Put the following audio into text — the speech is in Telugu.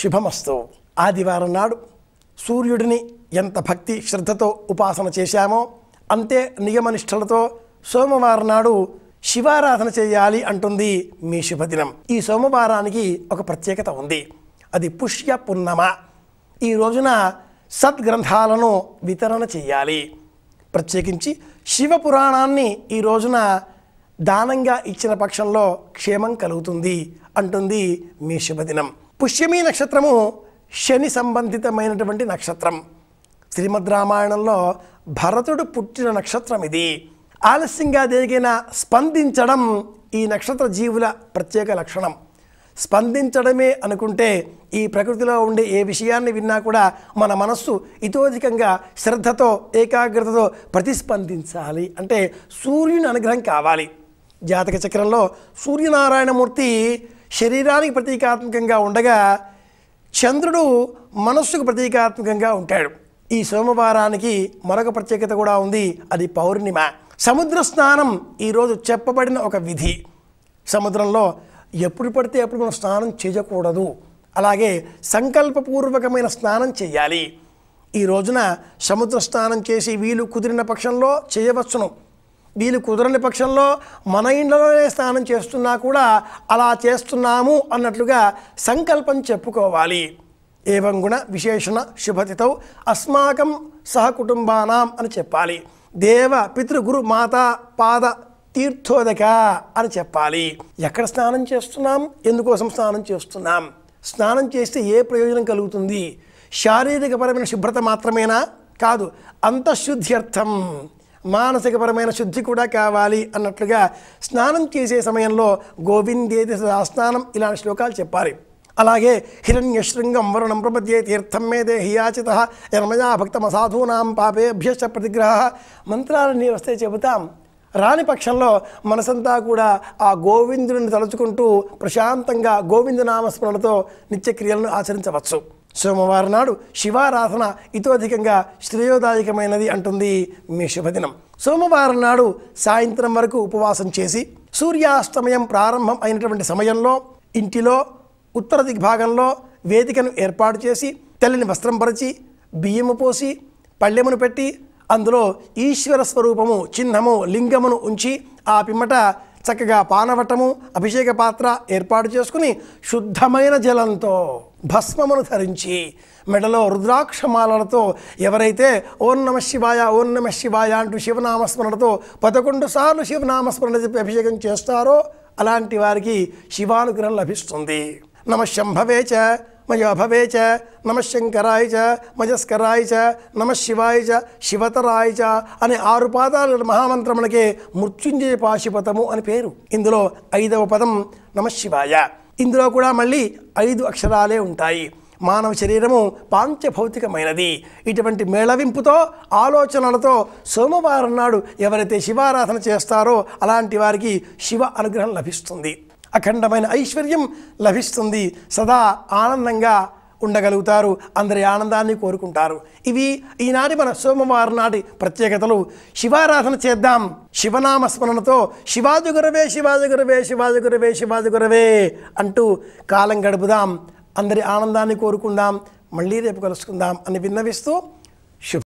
శుభమస్తు. ఆదివారం నాడు సూర్యుడిని ఎంత భక్తి శ్రద్ధతో ఉపాసన చేశామో అంతే నియమనిష్టలతో సోమవారం నాడు శివారాధన చేయాలి అంటుంది మీ శుభదినం. ఈ సోమవారానికి ఒక ప్రత్యేకత ఉంది. అది పుష్య పున్నమ. ఈ రోజున సద్గ్రంథాలను వితరణ చేయాలి. ప్రత్యేకించి శివపురాణాన్ని ఈ రోజున దానంగా ఇచ్చిన పక్షంలో క్షేమం కలుగుతుంది అంటుంది మీ శుభదినం. పుష్యమి నక్షత్రము శని సంబంధితమైనటువంటి నక్షత్రం. శ్రీమద్ రామాయణంలో భరతుడు పుట్టిన నక్షత్రం ఇది. ఆలస్యంగా దేనికైనా స్పందించడం ఈ నక్షత్ర జీవుల ప్రత్యేక లక్షణం. స్పందించడమే అనుకుంటే ఈ ప్రకృతిలో ఉండే ఏ విషయాన్ని విన్నా కూడా మన మనస్సు ఇతోధికంగా శ్రద్ధతో ఏకాగ్రతతో ప్రతిస్పందించాలి. అంటే సూర్యుని అనుగ్రహం కావాలి. జాతక చక్రంలో సూర్యనారాయణమూర్తి శరీరానికి ప్రతీకాత్మకంగా ఉండగా చంద్రుడు మనస్సుకు ప్రతీకాత్మకంగా ఉంటాడు. ఈ సోమవారానికి మరొక ప్రత్యేకత కూడా ఉంది. అది పౌర్ణిమ. సముద్ర స్నానం ఈరోజు చెప్పబడిన ఒక విధి. సముద్రంలో ఎప్పుడు పడితే అప్పుడు మనం స్నానం చేయకూడదు. అలాగే సంకల్పపూర్వకమైన స్నానం చేయాలి. ఈ రోజున సముద్ర స్నానం చేసి వీలు కుదిరిన పక్షంలో చేయవచ్చును. వీలు కుదరని పక్షంలో మన ఇంట్లోనే స్నానం చేస్తున్నా కూడా అలా చేస్తున్నాము అన్నట్లుగా సంకల్పం చెప్పుకోవాలి. ఏవం గుణ విశేషణ శుభతిథౌ అస్మాకం సహకుటుంబానాం అని చెప్పాలి. దేవ పితృ గురు మాతా పాద తీర్థోదక అని చెప్పాలి. ఎక్కడ స్నానం చేస్తున్నాం, ఎందుకోసం స్నానం చేస్తున్నాం, స్నానం చేస్తే ఏ ప్రయోజనం కలుగుతుంది, శారీరకపరమైన శుభ్రత మాత్రమేనా? కాదు, అంతఃశుద్ధ్యర్థం మానసికపరమైన శుద్ధి కూడా కావాలి అన్నట్లుగా స్నానం చేసే సమయంలో గోవిందేతి స్నానం ఇలాంటి శ్లోకాలు చెప్పాలి. అలాగే హిరణ్యశృంగం వరుణం ప్రపద్యే తీర్థం మే దేహియాచిత యన్మయా భక్తమసాధూనాం పాపేభ్యశ్చ ప్రతిగ్రహ మంత్రాలన్నీ వస్తే చెబుతాం. రాని పక్షంలో మనసంతా కూడా ఆ గోవిందుని తలుచుకుంటూ ప్రశాంతంగా గోవిందనామస్మరణతో నిత్యక్రియలను ఆచరించవచ్చు. సోమవారం నాడు శివారాధన ఇతోధికంగా శ్రేయోదాయకమైనది అంటుంది మీ శుభదినం. సోమవారం నాడు సాయంత్రం వరకు ఉపవాసం చేసి సూర్యాస్తమయం ప్రారంభం అయినటువంటి సమయంలో ఇంటిలో ఉత్తర దిగ్భాగంలో వేదికను ఏర్పాటు చేసి తెల్లని వస్త్రం పరిచి బియ్యము పోసి పళ్ళెమును పెట్టి అందులో ఈశ్వర స్వరూపము చిహ్నము లింగమును ఉంచి ఆ పిమ్మట చక్కగా పానవటము అభిషేక పాత్ర ఏర్పాటు చేసుకుని శుద్ధమైన జలంతో భస్మమును ధరించి మెడలో రుద్రాక్షమాలలతో ఎవరైతే ఓం నమ శివాయ ఓం నమ శివాయ అంటూ శివనామస్మరణతో 11 సార్లు శివనామస్మరణ చెప్పి అభిషేకం చేస్తారో అలాంటి వారికి శివానుగ్రహం లభిస్తుంది. నమ శంభవే చ మయోభవే చ నమ శంకరాయ చ మజస్కరాయ చ నమ శివాయ చ శివతరాయ చ అనే 6 పాదాల మహామంత్రములకే మృత్యుంజయ పాశుపతము అని పేరు. ఇందులో 5వ పదం నమ శివాయ. ఇందులో కూడా మళ్ళీ 5 అక్షరాలే ఉంటాయి. మానవ శరీరము పాంచభౌతికమైనది. ఇటువంటి మేళవింపుతో ఆలోచనలతో సోమవారం నాడు ఎవరైతే శివారాధన చేస్తారో అలాంటి వారికి శివ అనుగ్రహం లభిస్తుంది. అఖండమైన ఐశ్వర్యం లభిస్తుంది. సదా ఆనందంగా ఉండగలుగుతారు. అందరి ఆనందాన్ని కోరుకుంటారు. ఇవి ఈనాటి మన సోమవారం నాటి ప్రత్యేకతలు. శివారాధన చేద్దాం. శివనామస్మరణతో శివాజుగురవే శివాజుగురవే శివాజుగురవే శివాజుగురవే అంటూ కాలం గడుపుదాం. అందరి ఆనందాన్ని కోరుకుందాం. మళ్ళీ రేపు కలుసుకుందాం అని విన్నవిస్తూ శుభ